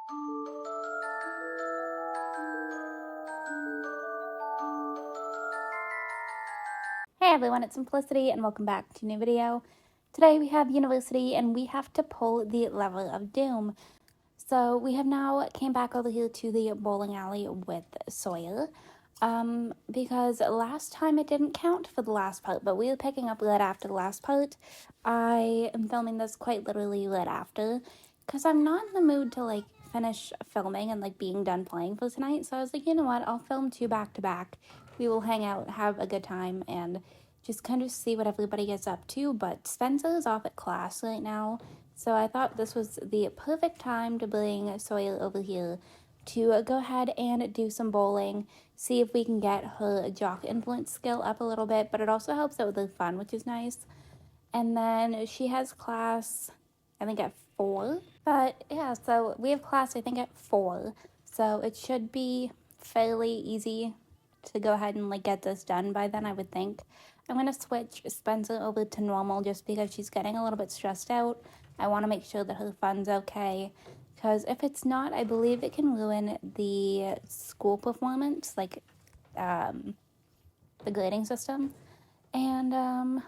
Hey everyone, it's Simplicity and welcome back to a new video. Today we have University and we have to pull the level of doom. So we have now came back over here to the bowling alley with Sawyer. Because last time it didn't count for the last part, but we were picking up right after the last part. I am filming this quite literally right after, because I'm not in the mood to finish filming and being done playing for tonight. So I was like, you know what, I'll film 2 back to back. We will hang out, have a good time, and just kind of see what everybody gets up to. But Spencer is off at class right now, so I thought this was the perfect time to bring Sawyer over here to go ahead and do some bowling, see if we can get her jock influence skill up a little bit, but it also helps out with the fun, which is nice. And then she has class, I think, at 4. But yeah, so we have class, I think, at 4. So it should be fairly easy to go ahead and get this done by then, I would think. I'm going to switch Spencer over to normal just because she's getting a little bit stressed out. I want to make sure that her fun's okay, because if it's not, I believe it can ruin the school performance, the grading system. And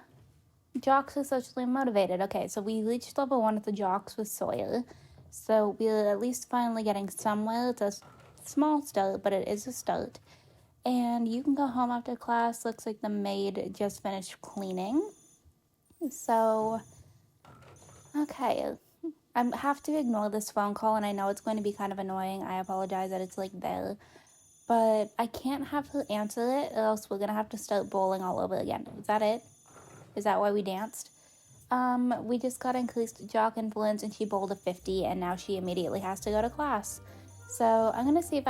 jocks are socially motivated. Okay, so we reached level 1 at the jocks with Sawyer, so we're at least finally getting somewhere. It's a small start, but it is a start. And you can go home after class. Looks like the maid just finished cleaning. So, okay. I have to ignore this phone call, and I know it's going to be kind of annoying. I apologize that it's there. But I can't have her answer it, or else we're going to have to start bowling all over again. Is that it? Is that why we danced? We just got increased jock influence, and she bowled a 50, and now she immediately has to go to class. So I'm going to see if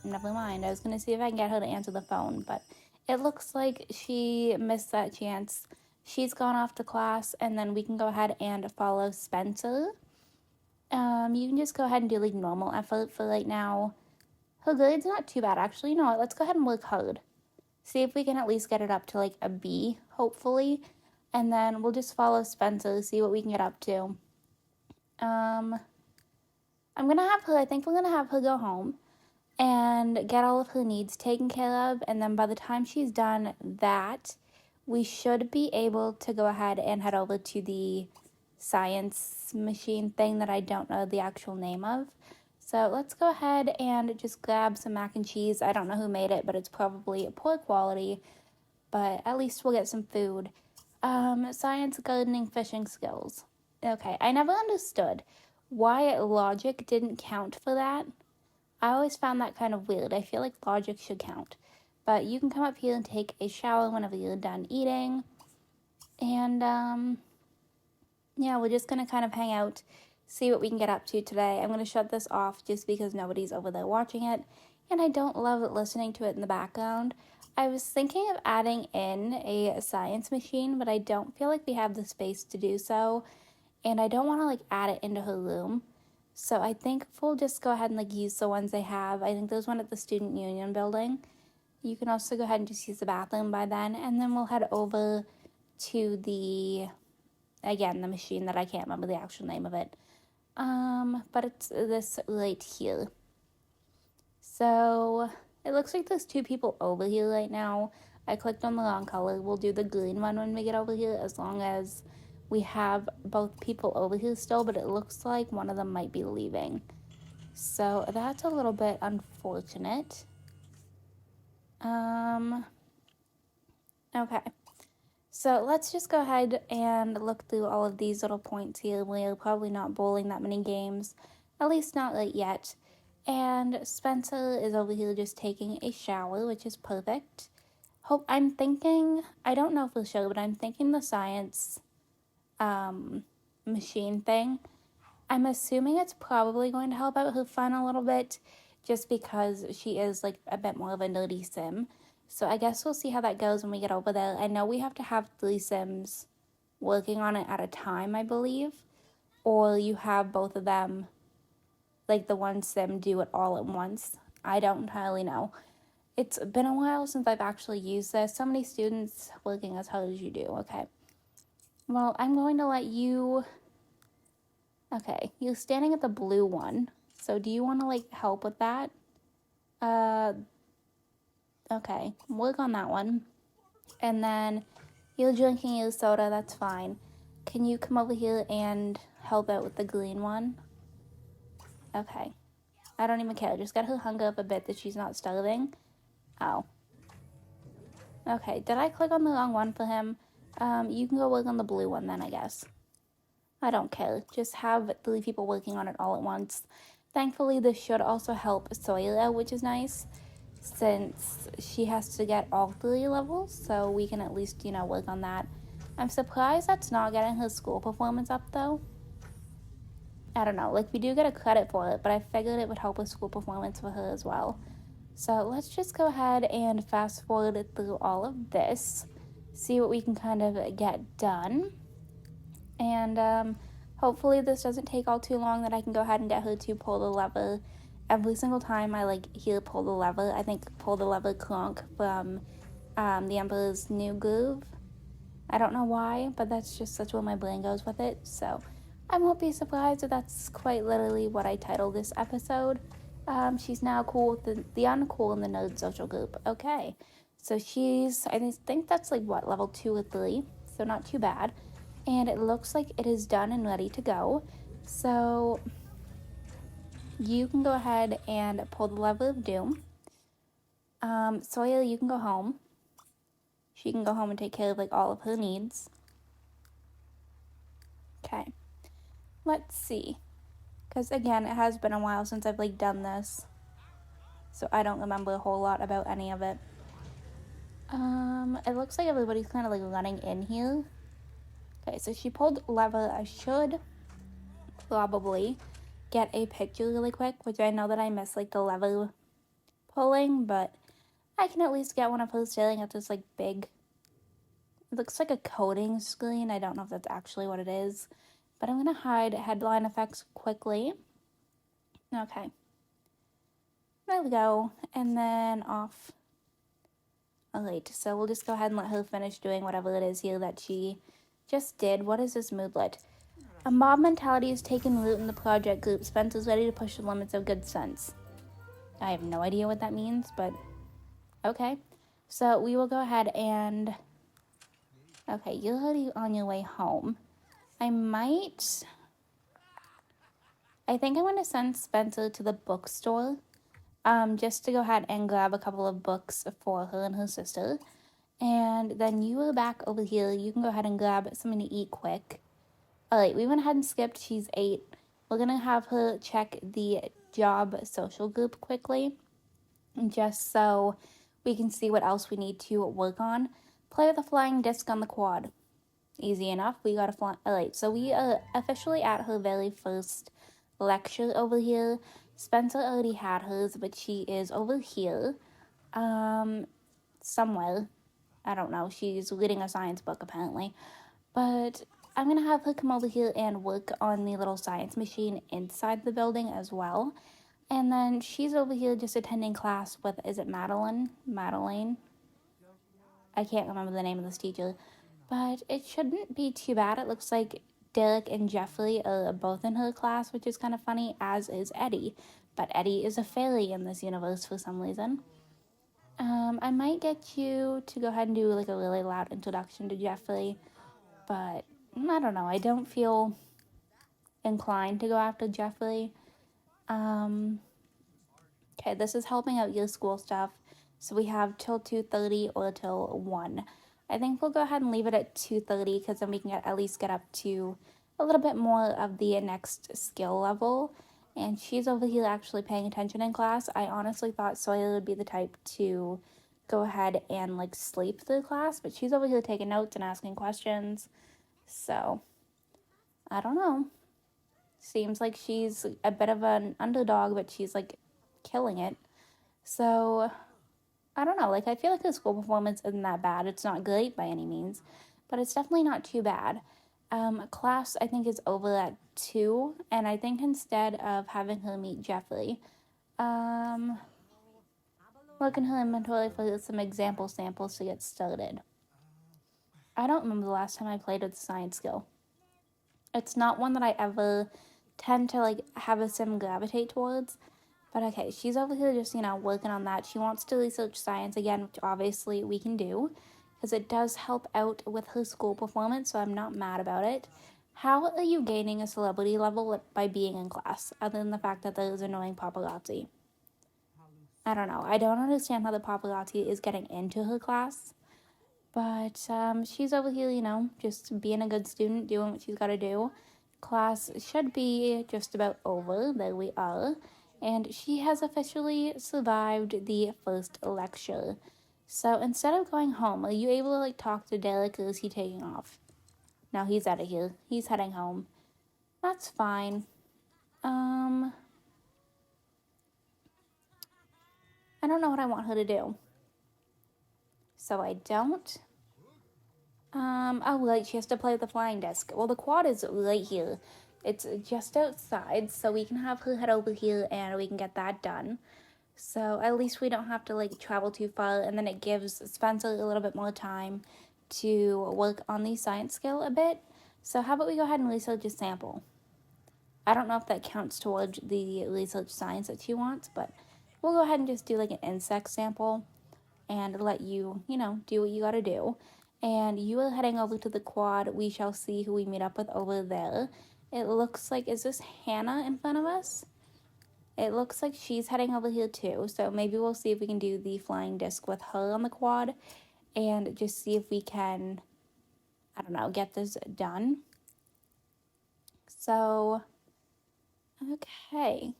never mind, I was going to see if I can get her to answer the phone, but it looks like she missed that chance. She's gone off to class, and then we can go ahead and follow Spencer. You can just go ahead and do normal effort for right now. Her grade's not too bad, actually. You know what, let's go ahead and work hard. See if we can at least get it up to a B, hopefully. And then we'll just follow Spencer, see what we can get up to. I think we're going to have her go home and get all of her needs taken care of, and then by the time she's done that, we should be able to go ahead and head over to the science machine thing that I don't know the actual name of. So let's go ahead and just grab some mac and cheese. I don't know who made it, but it's probably poor quality, but at least we'll get some food. Science, gardening, fishing skills. Okay, I never understood why logic didn't count for that. I always found that kind of weird. I feel like logic should count. But you can come up here and take a shower whenever you're done eating. And, yeah, we're just going to kind of hang out, see what we can get up to today. I'm going to shut this off just because nobody's over there watching it. And I don't love listening to it in the background. I was thinking of adding in a science machine, but I don't feel like we have the space to do so. And I don't want to, add it into her room. So I think we'll just go ahead and use the ones they have. I think there's one at the Student Union building. You can also go ahead and just use the bathroom by then. And then we'll head over to the machine that I can't remember the actual name of it. But it's this right here. So it looks like there's 2 people over here right now. I clicked on the wrong color. We'll do the green one when we get over here, as long as we have both people over here still, but it looks like one of them might be leaving. So that's a little bit unfortunate. Okay. So let's just go ahead and look through all of these little points here. We're probably not bowling that many games, at least not right yet. And Spencer is over here just taking a shower, which is perfect. I don't know for sure, but I'm thinking the science machine thing, I'm assuming it's probably going to help out her fun a little bit, just because she is a bit more of a nerdy sim. So I guess we'll see how that goes when we get over there. I know we have to have 3 sims working on it at a time, I believe, or you have both of them, the one sim do it all at once. I don't entirely know. It's been a while since I've actually used this. So many students working as hard as you do. Okay. Well, I'm going to let you... Okay, you're standing at the blue one. So do you want to, like, help with that? Okay, work on that one. And then you're drinking your soda, that's fine. Can you come over here and help out with the green one? Okay. I don't even care. Just get her hung up a bit that she's not starving. Oh. Okay, did I click on the wrong one for him? You can go work on the blue one then, I guess. I don't care. Just have 3 people working on it all at once. Thankfully, this should also help Sawyer out, which is nice, since she has to get all 3 levels, so we can at least, you know, work on that. I'm surprised that's not getting her school performance up, though. I don't know, like, we do get a credit for it, but I figured it would help with school performance for her as well. So let's just go ahead and fast forward through all of this, see what we can kind of get done. And hopefully this doesn't take all too long, that I can go ahead and get her to pull the lever. Every single time I, like, hear pull the lever, I think pull the lever Kronk from the Emperor's New Groove. I don't know why, but that's just such where my brain goes with it. So I won't be surprised if that's quite literally what I titled this episode. She's now cool with the uncool in the nerd social group. Okay, so she's, I think that's like what, level 2 or 3, so not too bad. And it looks like it is done and ready to go. So you can go ahead and pull the lever of doom. Sawyer, you can go home. She can go home and take care of, like, all of her needs. Okay, let's see. Because, again, it has been a while since I've, like, done this. So I don't remember a whole lot about any of it. It looks like everybody's kind of, like, running in here. Okay, so she pulled lever. I should probably get a picture really quick, which I know that I missed, like, the lever pulling, but I can at least get one of her staring at this, like, big, it looks like a coding screen. I don't know if that's actually what it is, but I'm going to hide headline effects quickly. Okay. There we go. And then off. Alright, so we'll just go ahead and let her finish doing whatever it is here that she just did. What is this moodlet? A mob mentality is taking root in the project group. Spencer's ready to push the limits of good sense. I have no idea what that means, but okay. So we will go ahead and... Okay, you're already on your way home. I think I'm going to send Spencer to the bookstore. Just to go ahead and grab a couple of books for her and her sister. And then you are back over here. You can go ahead and grab something to eat quick. Alright, we went ahead and skipped. She's 8. We're going to have her check the job social group quickly, just so we can see what else we need to work on. Play with a flying disc on the quad. Easy enough. We got a fly. Alright, so we are officially at her very first lecture over here. Spencer already had hers, but she is over here. Somewhere. I don't know. She's reading a science book, apparently. But I'm going to have her come over here and work on the little science machine inside the building as well. And then she's over here just attending class with, is it Madeline? I can't remember the name of this teacher. But it shouldn't be too bad. It looks like Derek and Jeffrey are both in her class, which is kind of funny, as is Eddie. But Eddie is a fairy in this universe for some reason. I might get you to go ahead and do, like, a really loud introduction to Jeffrey. But I don't know. I don't feel inclined to go after Jeffrey. Okay, this is helping out your school stuff. So we have till 2:30 or till 1. I think we'll go ahead and leave it at 2:30 because then we can at least get up to a little bit more of the next skill level. And she's over here actually paying attention in class. I honestly thought Sawyer would be the type to go ahead and, like, sleep through class, but she's over here taking notes and asking questions. So, I don't know. Seems like she's a bit of an underdog, but she's, like, killing it. So, I don't know, like, I feel like her school performance isn't that bad. It's not great by any means, but it's definitely not too bad. Class, I think, is over at 2, and I think instead of having her meet Jeffrey, look in her inventory for some example samples to get started. I don't remember the last time I played with the science skill. It's not one that I ever tend to like have a sim gravitate towards. But okay, she's over here just, working on that. She wants to research science again, which obviously we can do because it does help out with her school performance, so I'm not mad about it. How are you gaining a celebrity level by being in class, other than the fact that there's annoying paparazzi? I don't know. I don't understand how the paparazzi is getting into her class. But she's over here, just being a good student, doing what she's got to do. Class should be just about over. There we are. And she has officially survived the first lecture. So instead of going home, are you able to like talk to Derek, or is he taking off? No, he's out of here. He's heading home. That's fine. I don't know what I want her to do. So I don't. Oh, right, she has to play with the flying disc. Well, the quad is right here. It's just outside, so we can have her head over here and we can get that done. So at least we don't have to like travel too far, and then it gives Spencer a little bit more time to work on the science skill a bit. So how about we go ahead and research a sample? I don't know if that counts towards the research science that she wants, but we'll go ahead and just do like an insect sample and let you, do what you gotta do. And you are heading over to the quad. We shall see who we meet up with over there. It looks like, is this Hannah in front of us? It looks like she's heading over here too. So maybe we'll see if we can do the flying disc with her on the quad and just see if we can, I don't know, get this done. So, okay.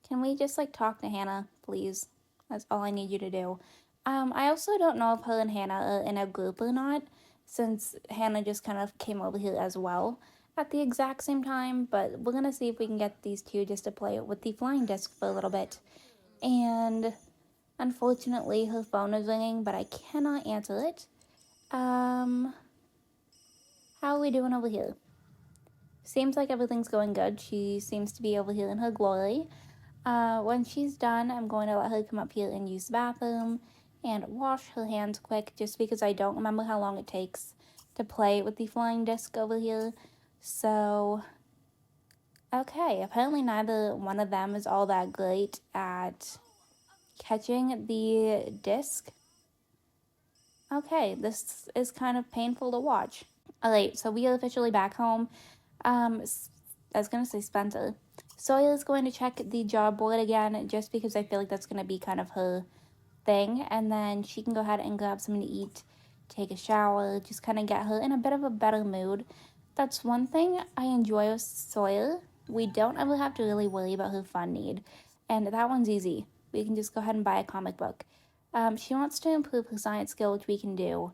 Can we just like talk to Hannah, please? That's all I need you to do. I also don't know if her and Hannah are in a group or not, since Hannah just kind of came over here as well at the exact same time, but we're gonna see if we can get these two just to play with the flying disc for a little bit. And unfortunately, her phone is ringing, but I cannot answer it. How are we doing over here? Seems like everything's going good. She seems to be over here in her glory. When she's done, I'm going to let her come up here and use the bathroom and wash her hands quick, just because I don't remember how long it takes to play with the flying disc over here. So, okay, apparently neither one of them is all that great at catching the disc. Okay, this is kind of painful to watch. Alright, so we are officially back home. I was gonna say Spencer. Sawyer is going to check the job board again, just because I feel like that's going to be kind of her thing. And then she can go ahead and grab something to eat, take a shower, just kind of get her in a bit of a better mood. That's one thing I enjoy with Sawyer. We don't ever have to really worry about her fun need. And that one's easy. We can just go ahead and buy a comic book. She wants to improve her science skill, which we can do.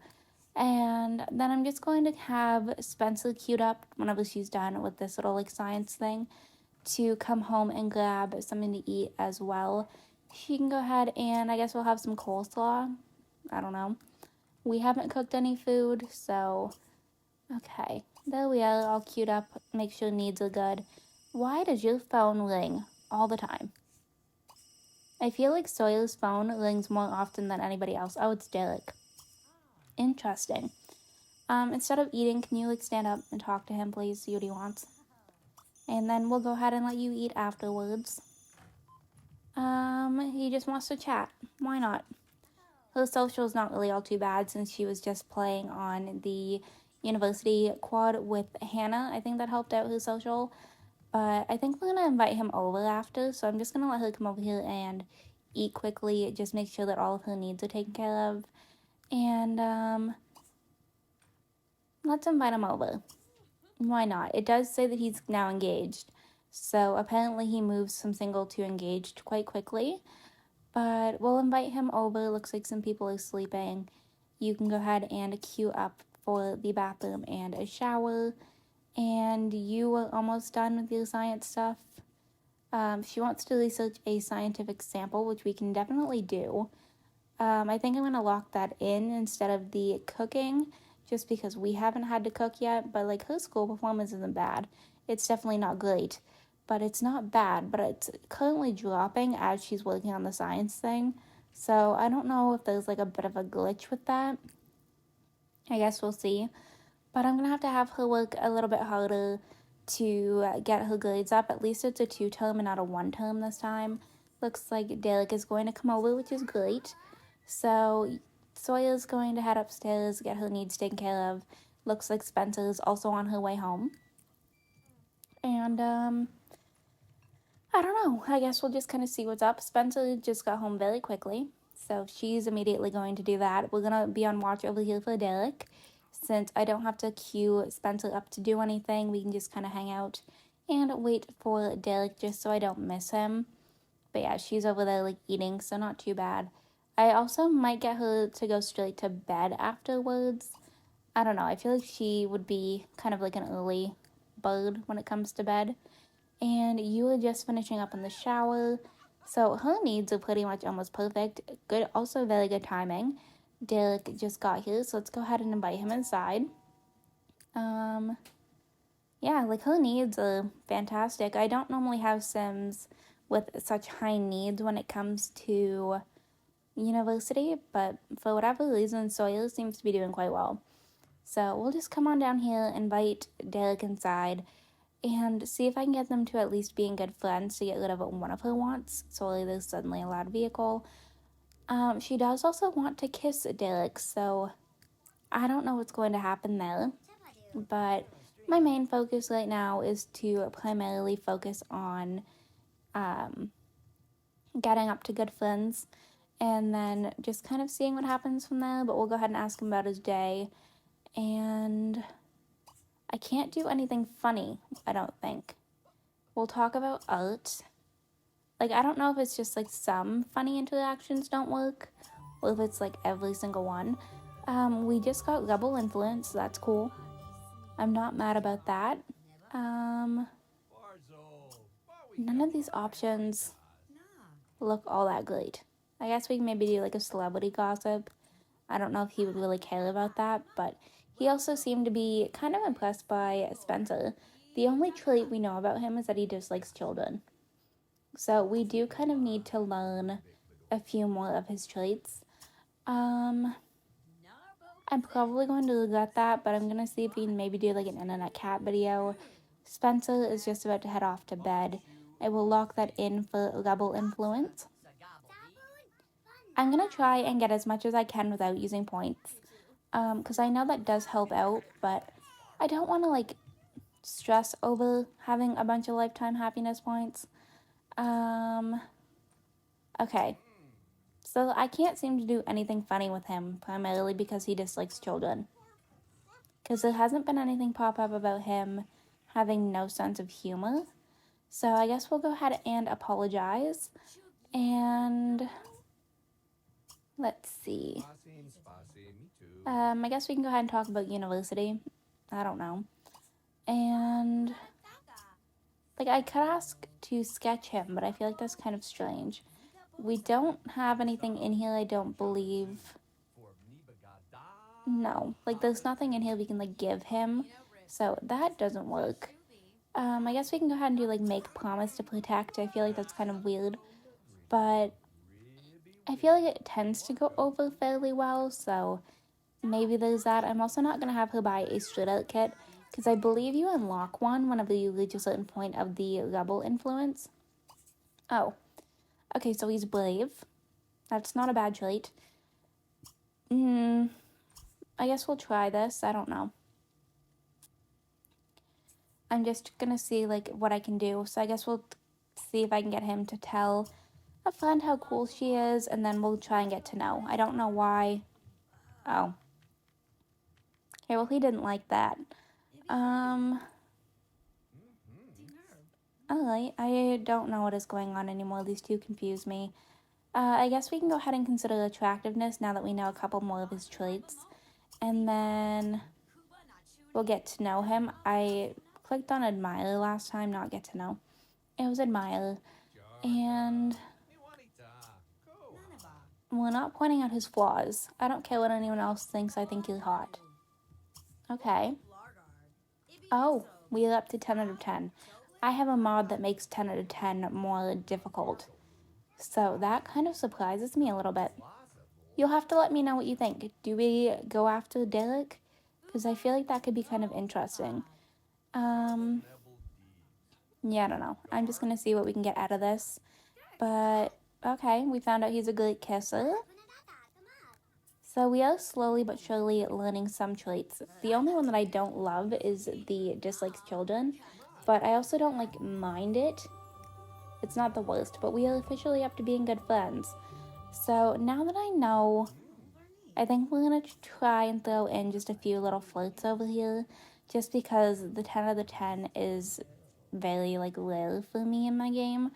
And then I'm just going to have Spencer queued up whenever she's done with this little like science thing to come home and grab something to eat as well. She can go ahead and I guess we'll have some coleslaw. I don't know. We haven't cooked any food, so okay. There we are, all queued up. Make sure needs are good. Why does your phone ring all the time? I feel like Sawyer's phone rings more often than anybody else. Oh, it's Derek. Interesting. Instead of eating, can you like stand up and talk to him, please? See what he wants. And then we'll go ahead and let you eat afterwards. He just wants to chat. Why not? Her social's not really all too bad, since she was just playing on the university quad with Hannah. I think that helped out her social. But I think we're gonna invite him over after, so I'm just gonna let her come over here and eat quickly. Just make sure that all of her needs are taken care of. And let's invite him over. Why not? It does say that he's now engaged. So apparently he moves from single to engaged quite quickly. But we'll invite him over. Looks like some people are sleeping. You can go ahead and queue up for the bathroom and a shower. And you are almost done with your science stuff. She wants to research a scientific sample, which we can definitely do. I think I'm going to lock that in instead of the cooking, just because we haven't had to cook yet. But like, her school performance isn't bad. It's definitely not great, but it's not bad. But it's currently dropping as she's working on the science thing. So I don't know if there's like a bit of a glitch with that. I guess we'll see. But I'm going to have her work a little bit harder to get her grades up. At least it's a 2-term and not a 1-term this time. Looks like Derek is going to come over, which is great. So Sawyer's going to head upstairs, get her needs taken care of. Looks like Spencer is also on her way home. And, I don't know. I guess we'll just kind of see what's up. Spencer just got home very quickly, so she's immediately going to do that. We're going to be on watch over here for Derek. Since I don't have to queue Spencer up to do anything, we can just kind of hang out and wait for Derek just so I don't miss him. But yeah, she's over there like eating, so not too bad. I also might get her to go straight to bed afterwards. I don't know. I feel like she would be kind of like an early bird when it comes to bed. And you were just finishing up in the shower, so her needs are pretty much almost perfect. Good, also very good timing. Derek just got here, so let's go ahead and invite him inside. Yeah, like her needs are fantastic. I don't normally have Sims with such high needs when it comes to university, but for whatever reason, Sawyer seems to be doing quite well. So we'll just come on down here, invite Derek inside, and see if I can get them to at least being good friends to get rid of one of her wants. So there's suddenly a loud vehicle. She does also want to kiss Derek, so I don't know what's going to happen there. But my main focus right now is to primarily focus on getting up to good friends and then just kind of seeing what happens from there. But we'll go ahead and ask him about his day. And I can't do anything funny, I don't think. We'll talk about art. Like, I don't know if it's just, like, some funny interactions don't work, or if it's, like, every single one. We just got Rebel Influence, so that's cool. I'm not mad about that. None of these options look all that great. I guess we can maybe do, like, a celebrity gossip. I don't know if he would really care about that, but he also seemed to be kind of impressed by Spencer. The only trait we know about him is that he dislikes children. So we do kind of need to learn a few more of his traits. I'm probably going to regret that, but I'm going to see if we can maybe do like an internet cat video. Spencer is just about to head off to bed. I will lock that in for Rebel Influence. I'm going to try and get as much as I can without using points. Because I know that does help out, but I don't want to, like, stress over having a bunch of lifetime happiness points. Okay. So I can't seem to do anything funny with him, primarily because he dislikes children. Because there hasn't been anything pop up about him having no sense of humor. So I guess we'll go ahead and apologize. And let's see. I guess we can go ahead and talk about university. I don't know. And, like, I could ask to sketch him, but I feel like that's kind of strange. We don't have anything in here, I don't believe. No, like, there's nothing in here we can, like, give him. So that doesn't work. I guess we can go ahead and do, like, make promise to protect. I feel like that's kind of weird. But I feel like it tends to go over fairly well, so maybe there's that. I'm also not going to have her buy a straight out kit, because I believe you unlock one whenever you reach a certain point of the Rebel Influence. Oh. Okay, so he's brave. That's not a bad trait. I guess we'll try this. I don't know. I'm just going to see, like, what I can do. So I guess we'll see if I can get him to tell a friend how cool she is, and then we'll try and get to know. I don't know why. Oh. Okay, well, he didn't like that. Alright, I don't know what is going on anymore. These two confuse me. I guess we can go ahead and consider attractiveness now that we know a couple more of his traits. And then we'll get to know him. I clicked on admire last time, not get to know. It was admire. And we're not pointing out his flaws. I don't care what anyone else thinks. I think he's hot. Okay. Oh, we are up to 10 out of 10. I have a mod that makes 10 out of 10 more difficult. So that kind of surprises me a little bit. You'll have to let me know what you think. Do we go after Derek? Because I feel like that could be kind of interesting. Yeah, I don't know. I'm just gonna see what we can get out of this. But, okay, we found out he's a great kisser. So we are slowly but surely learning some traits. The only one that I don't love is the dislikes children, but I also don't like mind it. It's not the worst, but we are officially up to being good friends. So now that I know, I think we're gonna try and throw in just a few little flirts over here, just because the 10 out of the 10 is very like rare for me in my game.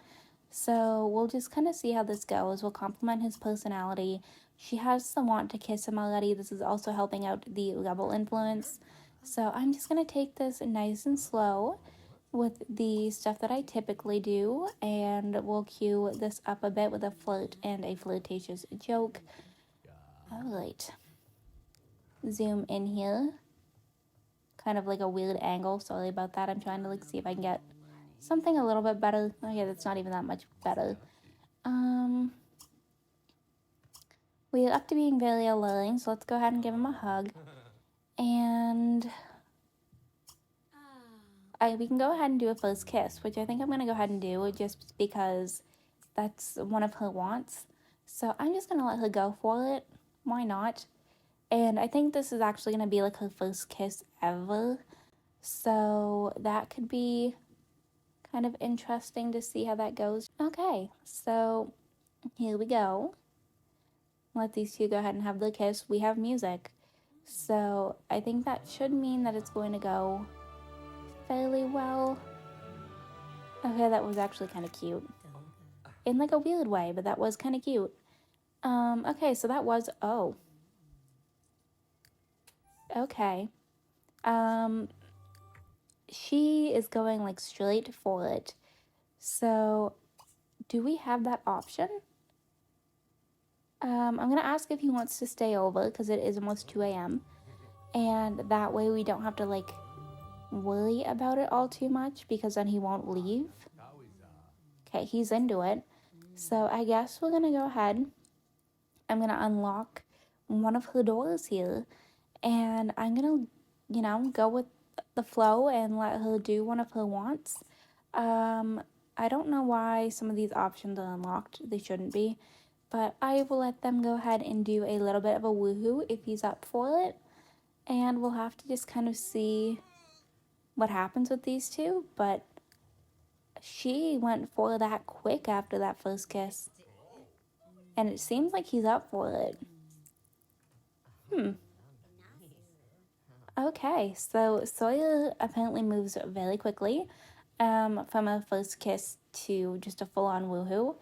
So we'll just kind of see how this goes. We'll compliment his personality. She has the want to kiss him already. This is also helping out the rebel influence. So I'm just going to take this nice and slow with the stuff that I typically do. And we'll cue this up a bit with a flirt and a flirtatious joke. Alright. Zoom in here. Kind of like a weird angle. Sorry about that. I'm trying to like see if I can get something a little bit better. Oh yeah, that's not even that much better. We're up to being very alluring, so let's go ahead and give him a hug. And we can go ahead and do a first kiss, which I think I'm going to go ahead and do just because that's one of her wants. So I'm just going to let her go for it. Why not? And I think this is actually going to be like her first kiss ever. So that could be kind of interesting to see how that goes. Okay, so here we go. Let these two go ahead and have the kiss. We have music. So I think that should mean that it's going to go fairly well. Okay, that was actually kind of cute. In like a weird way, but that was kind of cute. Okay, so that was, oh. Okay. She is going like straight for it. So do we have that option? I'm going to ask if he wants to stay over because it is almost 2 a.m. And that way we don't have to like worry about it all too much because then he won't leave. Okay, he's into it. So I guess we're going to go ahead. I'm going to unlock one of her doors here. And I'm going to, go with the flow and let her do one of her wants. I don't know why some of these options are unlocked. They shouldn't be. But I will let them go ahead and do a little bit of a woohoo if he's up for it. And we'll have to just kind of see what happens with these two. But she went for that quick after that first kiss. And it seems like he's up for it. Okay, so Sawyer apparently moves very quickly from a first kiss to just a full-on woohoo.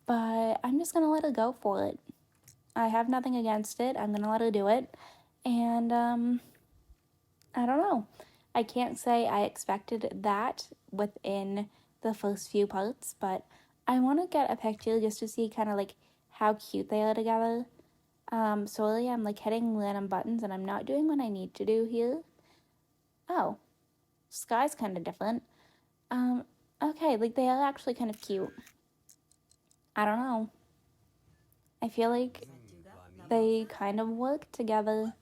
But I'm just going to let her go for it. I have nothing against it. I'm going to let her do it. And I don't know. I can't say I expected that within the first few parts, but I want to get a picture just to see kind of like how cute they are together. Sorry, I'm like hitting random buttons and I'm not doing what I need to do here. Oh, sky's kind of different. Okay, like they are actually kind of cute. I don't know. I feel like they kind of work together.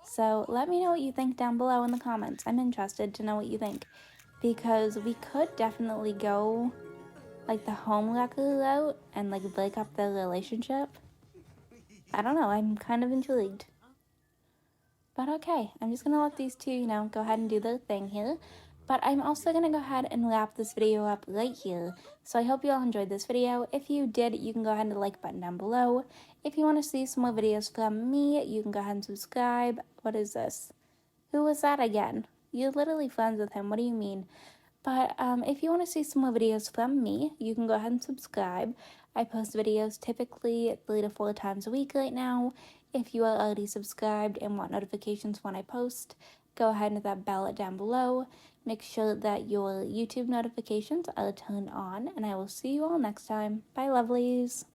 So let me know what you think down below in the comments. I'm interested to know what you think. Because we could definitely go like the homewrecker route and like break up their relationship. I don't know, I'm kind of intrigued. But okay, I'm just going to let these two, go ahead and do their thing here. But I'm also going to go ahead and wrap this video up right here. So I hope you all enjoyed this video. If you did, you can go ahead and hit the like button down below. If you want to see some more videos from me, you can go ahead and subscribe. What is this? Who was that again? You're literally friends with him. What do you mean? But if you want to see some more videos from me, you can go ahead and subscribe. I post videos typically 3 to 4 times a week right now. If you are already subscribed and want notifications when I post, go ahead and hit that bell down below. Make sure that your YouTube notifications are turned on, and I will see you all next time. Bye, lovelies.